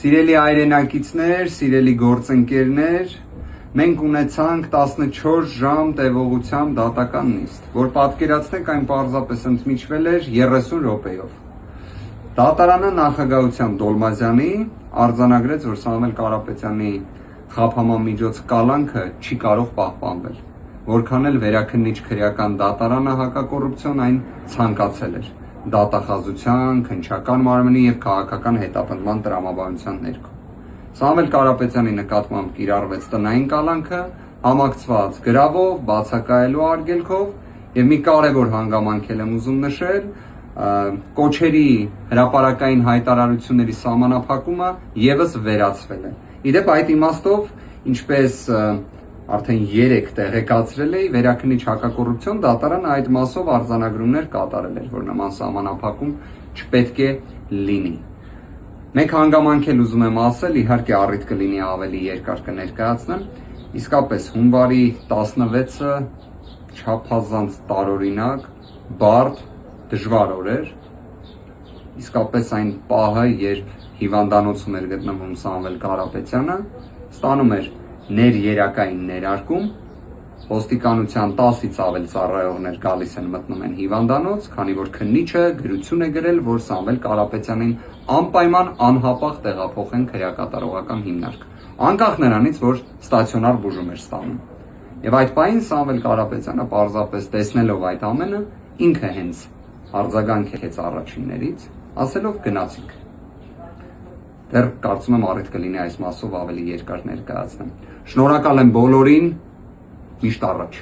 Սիրելի հայրենակիցներ, սիրելի գործընկերներ, մենք ունեցանք 14 ժամ տևողությամբ դատական նիստ, որ պատկերացնեք այն պարզապես ընդմիջվել էր 30 րոպեով։ Դատարանը նախագահության Դոլմազյանի արձանագրեց, որ Սամվել Կարապետյանի խաբման միջոց կալանքը չի կարող պահպանվել, որքան էլ վերաքննիչ քրեական դատարանը հակակոռուպցիոն այն ցանկացել էր դատախազության, քննչական մարմնի եւ քաղաքական հետապնդման տրամաբանության ներքո։ Սամվել Կարապետյանի նկատմամբ կիրառվեց տնային կալանքը, համակցված գրավով, բացակայելու արգելքով եւ մի կարևոր հանգամանք եմ ուզում նշել, կոչերի հրապարակային հայտարարությունների սահմանափակումը եւս վերացվել է։ Իդեպ այդ իմաստով, ինչպես արդեն 3 տեղեկացրել էի, վերաքննիչ հակակոռուպցիոն դատարանը այդ մասով արձանագրումներ կատարել էր, որ նման սահմանափակում չպետք է լինի։ Մեկ հանգամանք էլ ուզում եմ ասել, իհարկե առիթ կլինի ավելի երկար կներկայացնեմ, իսկապես հունվարի 16-ը չափազանց տարօրինակ, բարդ, դժվար օր էր, իսկապես այն պահը, երբ հիվանդանոցում էր գտնվում Սամվել Կարապետյանը, ստանում էր ներերակային ներարկում, ոստիկանության 10-ից ավել ծառայողներ գալիս են մտնում են հիվանդանոց, քանի որ քննիչը գրություն է գրել, որ Սամվել Կարապետյանին անպայման անհապաղ տեղափոխեն քրեակատարողական հիմնարկ, անկախ նրանից, որ ստացիոնար բուժում էր ստանում։ Եվ այդ պահին Սամվել Կարապետյանը պարզապես տեսնելով այդ ամենը, ինքը հենց արձագանքեց առաջիններից, ասելով գնացինք։ Դեռ կարծում եմ առիթ կլինի այս մասով ավելի երկար ներկայացնեմ։ Շնորհակալ եմ բոլորին, միշտ առաջ։